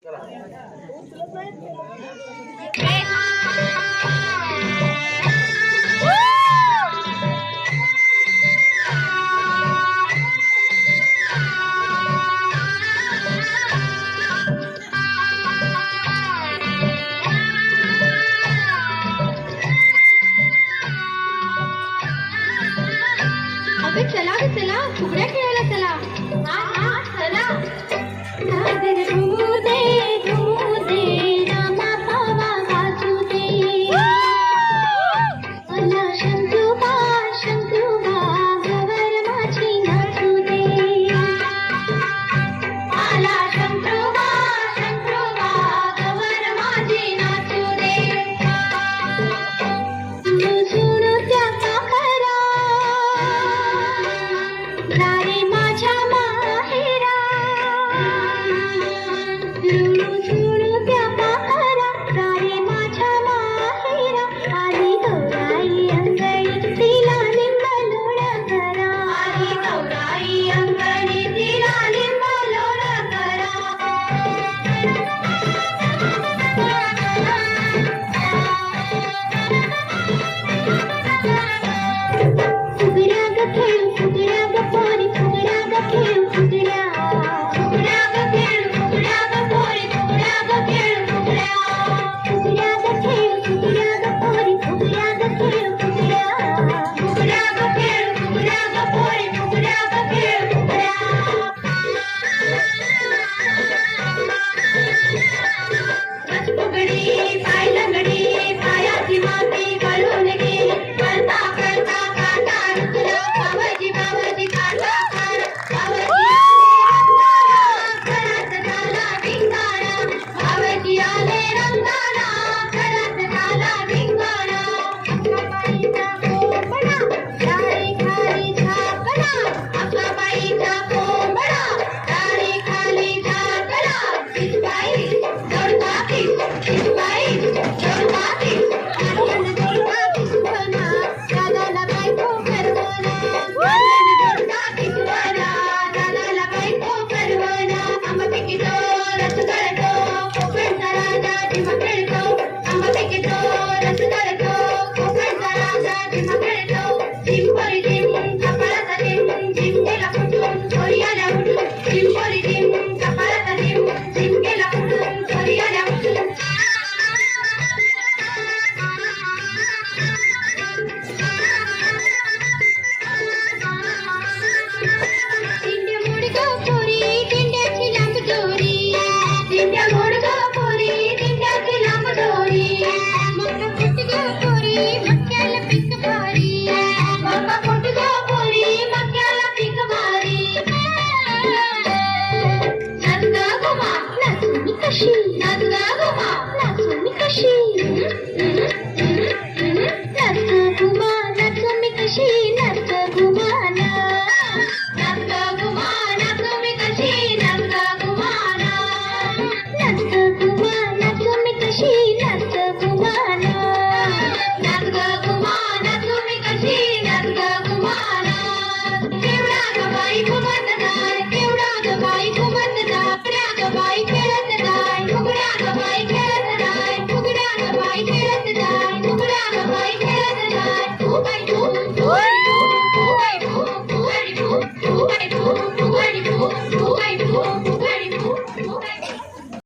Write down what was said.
अबे चला ग चला, फुगड्या खेळायला चला. हा हा चला. घुमू दे रामा पावा वाजू दे. मला शंतुबा गवर माझी नाचू दे. मला शंतुबा गवर माझी नाचू दे. सुणू त्या काकरा रारे माझ्या माहेरा. सुणू त्या काकरा रारे माझ्या माहेरा. आली गौराई अंगणी तिला लिंब लोण करा. आली गौराई अंगणी तिला लिंब लोण करा. फुगड्या ग खेळू फुगड्या ग पोरी फुगड्या ग खेळू फुगड्या. फुगड्या ग खेळू फुगड्या ग पोरी फुगड्या ग खेळू फुगड्या. फुगड्या ग खेळू फुगड्या ग पोरी फुगड्या ग खेळू फुगड्या. फुगड्या ग खेळू फुगड्या ग पोरी फुगड्या ग खेळू फुगड्या. फुगडी पाय लंगडी पायाची माती वळून गेली. करता करता काटा रुतला. बाबाजी काटा कर. बाबाजी आले रंगाला. घरात झाला धिंगाणा. अक्काबाईचा कोंबडा दारी खाली झाकला. अक्काबाईचा कोंबडा दारी खाली झाकला. पिचबाई जोडता पिचबाई जोडता पिच. आर्यन जोडता पिचवना दादाला बायको करवना. आर्यन जोडता पिचवना दादाला बायको करवना. आंबा पिकितो रस गळतो कोकणचा राजा झिमा खेळतो. आंबा पिकितो रस गळतो कोकणचा राजा झिमा खेळतो. झिंपोरी झिम कपाळाचा झिम झिम गेला फुटून चोरी आल्या उठून. झिंपोरी झिम कपाळाचा झिम झिम गेला फुटून चोरी आल्या उठून. दिंड्या मोड ग पोरी दिंड्याची लांब दोरी. दिंड्या मोड ग पोरी दिंड्याची लांब दोरी. मका फुट ग पोरी मक्याला पीक भारी. मका फुट ग पोरी मक्याला पीक भारी. नंद घुमा नाचून कशी